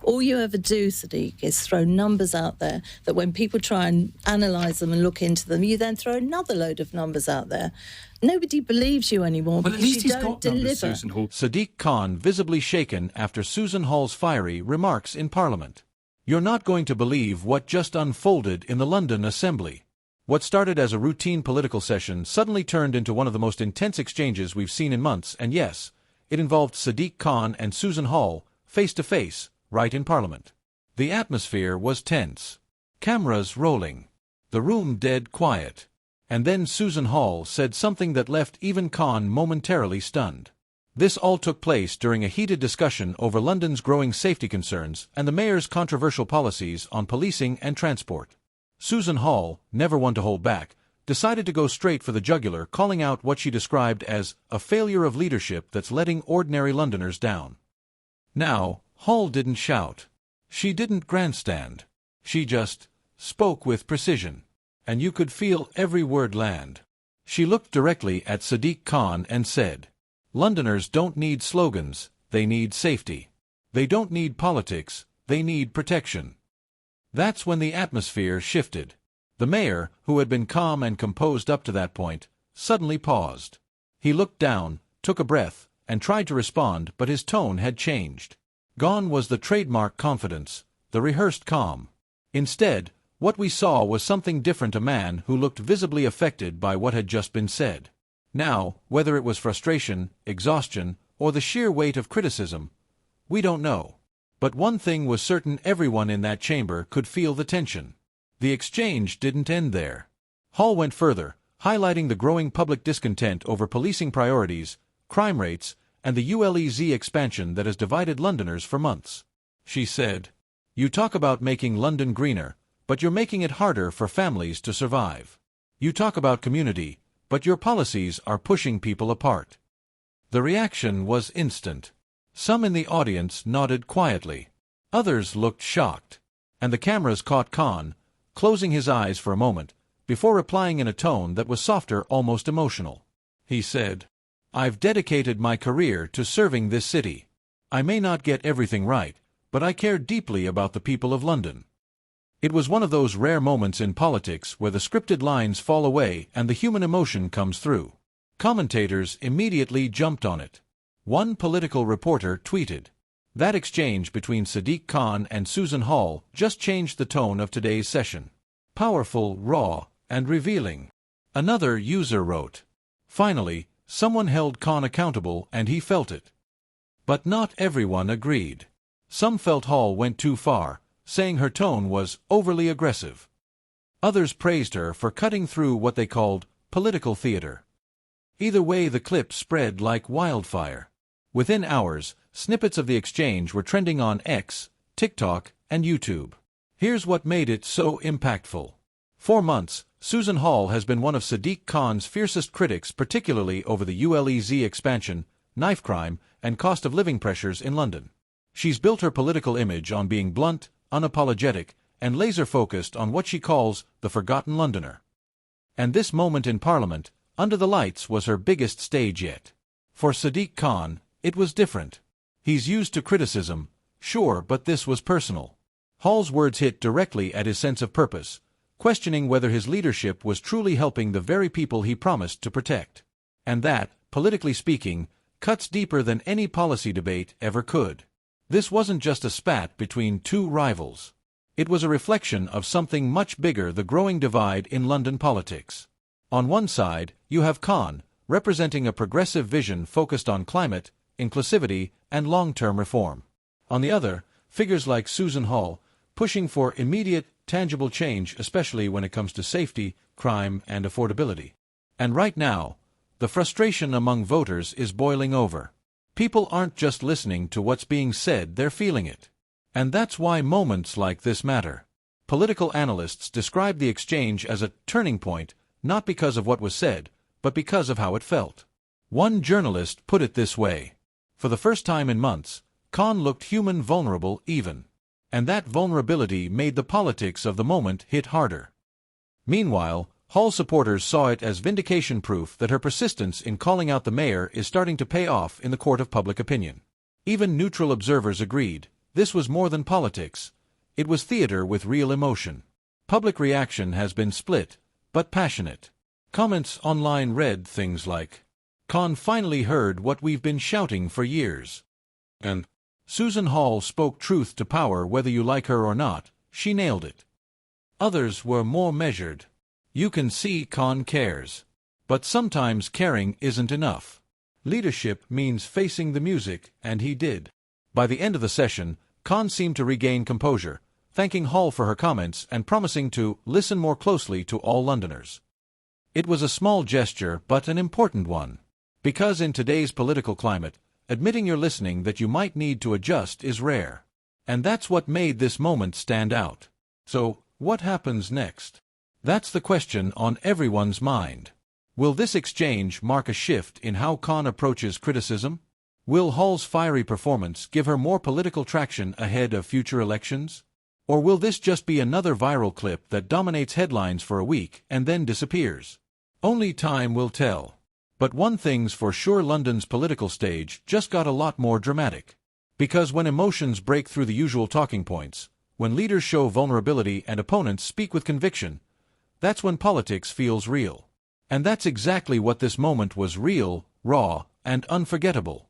All you ever do, SADIQ, is throw numbers out there that when people try and analyse them and look into them, you then throw another load of numbers out there. Nobody believes you anymore because you don't deliver. SADIQ KHAN visibly shaken after Susan Hall's fiery remarks in Parliament. You're not going to believe what just unfolded in the London Assembly. What started as a routine political session suddenly turned into one of the most intense exchanges we've seen in months, and yes, it involved SADIQ KHAN and Susan Hall, face to face, right in Parliament. The atmosphere was tense. Cameras rolling. The room dead quiet. And then Susan Hall said something that left even Khan momentarily stunned. This all took place during a heated discussion over London's growing safety concerns and the mayor's controversial policies on policing and transport. Susan Hall, never one to hold back, decided to go straight for the jugular, calling out what she described as a failure of leadership that's letting ordinary Londoners down. Now, Hall didn't shout. She didn't grandstand. She just spoke with precision. And you could feel every word land. She looked directly at SADIQ KHAN and said, Londoners don't need slogans, they need safety. They don't need politics, they need protection. That's when the atmosphere shifted. The mayor, who had been calm and composed up to that point, suddenly paused. He looked down, took a breath, and tried to respond, but his tone had changed. Gone was the trademark confidence, the rehearsed calm. Instead, what we saw was something different, a man who looked visibly affected by what had just been said. Now, whether it was frustration, exhaustion, or the sheer weight of criticism, we don't know. But one thing was certain: everyone in that chamber could feel the tension. The exchange didn't end there. Hall went further, highlighting the growing public discontent over policing priorities, crime rates, and the ULEZ expansion that has divided Londoners for months. She said, You talk about making London greener, but you're making it harder for families to survive. You talk about community, but your policies are pushing people apart. The reaction was instant. Some in the audience nodded quietly. Others looked shocked. And the cameras caught Khan, closing his eyes for a moment, before replying in a tone that was softer, almost emotional. He said, I've dedicated my career to serving this city. I may not get everything right, but I care deeply about the people of London. It was one of those rare moments in politics where the scripted lines fall away and the human emotion comes through. Commentators immediately jumped on it. One political reporter tweeted, That exchange between SADIQ KHAN and Susan Hall just changed the tone of today's session. Powerful, raw, and revealing. Another user wrote, Finally, someone held Khan accountable and he felt it. But not everyone agreed. Some felt Hall went too far, saying her tone was overly aggressive. Others praised her for cutting through what they called political theater. Either way, the clip spread like wildfire. Within hours, snippets of the exchange were trending on X, TikTok, and YouTube. Here's what made it so impactful. For months, Susan Hall has been one of SADIQ KHAN's fiercest critics, particularly over the ULEZ expansion, knife crime, and cost of living pressures in London. She's built her political image on being blunt, unapologetic, and laser-focused on what she calls the forgotten Londoner. And this moment in Parliament, under the lights, was her biggest stage yet. For SADIQ KHAN, it was different. He's used to criticism, sure, but this was personal. Hall's words hit directly at his sense of purpose, questioning whether his leadership was truly helping the very people he promised to protect. And that, politically speaking, cuts deeper than any policy debate ever could. This wasn't just a spat between two rivals. It was a reflection of something much bigger: the growing divide in London politics. On one side, you have Khan, representing a progressive vision focused on climate, inclusivity, and long-term reform. On the other, figures like Susan Hall, pushing for immediate, tangible change, especially when it comes to safety, crime, and affordability. And right now, the frustration among voters is boiling over. People aren't just listening to what's being said, they're feeling it. And that's why moments like this matter. Political analysts describe the exchange as a turning point, not because of what was said, but because of how it felt. One journalist put it this way: For the first time in months, Khan looked human, vulnerable even. And that vulnerability made the politics of the moment hit harder. Meanwhile, Hall supporters saw it as vindication, proof that her persistence in calling out the mayor is starting to pay off in the court of public opinion. Even neutral observers agreed, this was more than politics. It was theater with real emotion. Public reaction has been split, but passionate. Comments online read things like, "Khan finally heard what we've been shouting for years," and "Susan Hall spoke truth to power whether you like her or not, she nailed it." Others were more measured. "You can see Khan cares. But sometimes caring isn't enough. Leadership means facing the music, and he did." By the end of the session, Khan seemed to regain composure, thanking Hall for her comments and promising to listen more closely to all Londoners. It was a small gesture, but an important one. Because in today's political climate, admitting you're listening that you might need to adjust is rare. And that's what made this moment stand out. So, what happens next? That's the question on everyone's mind. Will this exchange mark a shift in how Khan approaches criticism? Will Hall's fiery performance give her more political traction ahead of future elections? Or will this just be another viral clip that dominates headlines for a week and then disappears? Only time will tell. But one thing's for sure, London's political stage just got a lot more dramatic. Because when emotions break through the usual talking points, when leaders show vulnerability and opponents speak with conviction, that's when politics feels real. And that's exactly what this moment was: real, raw, and unforgettable.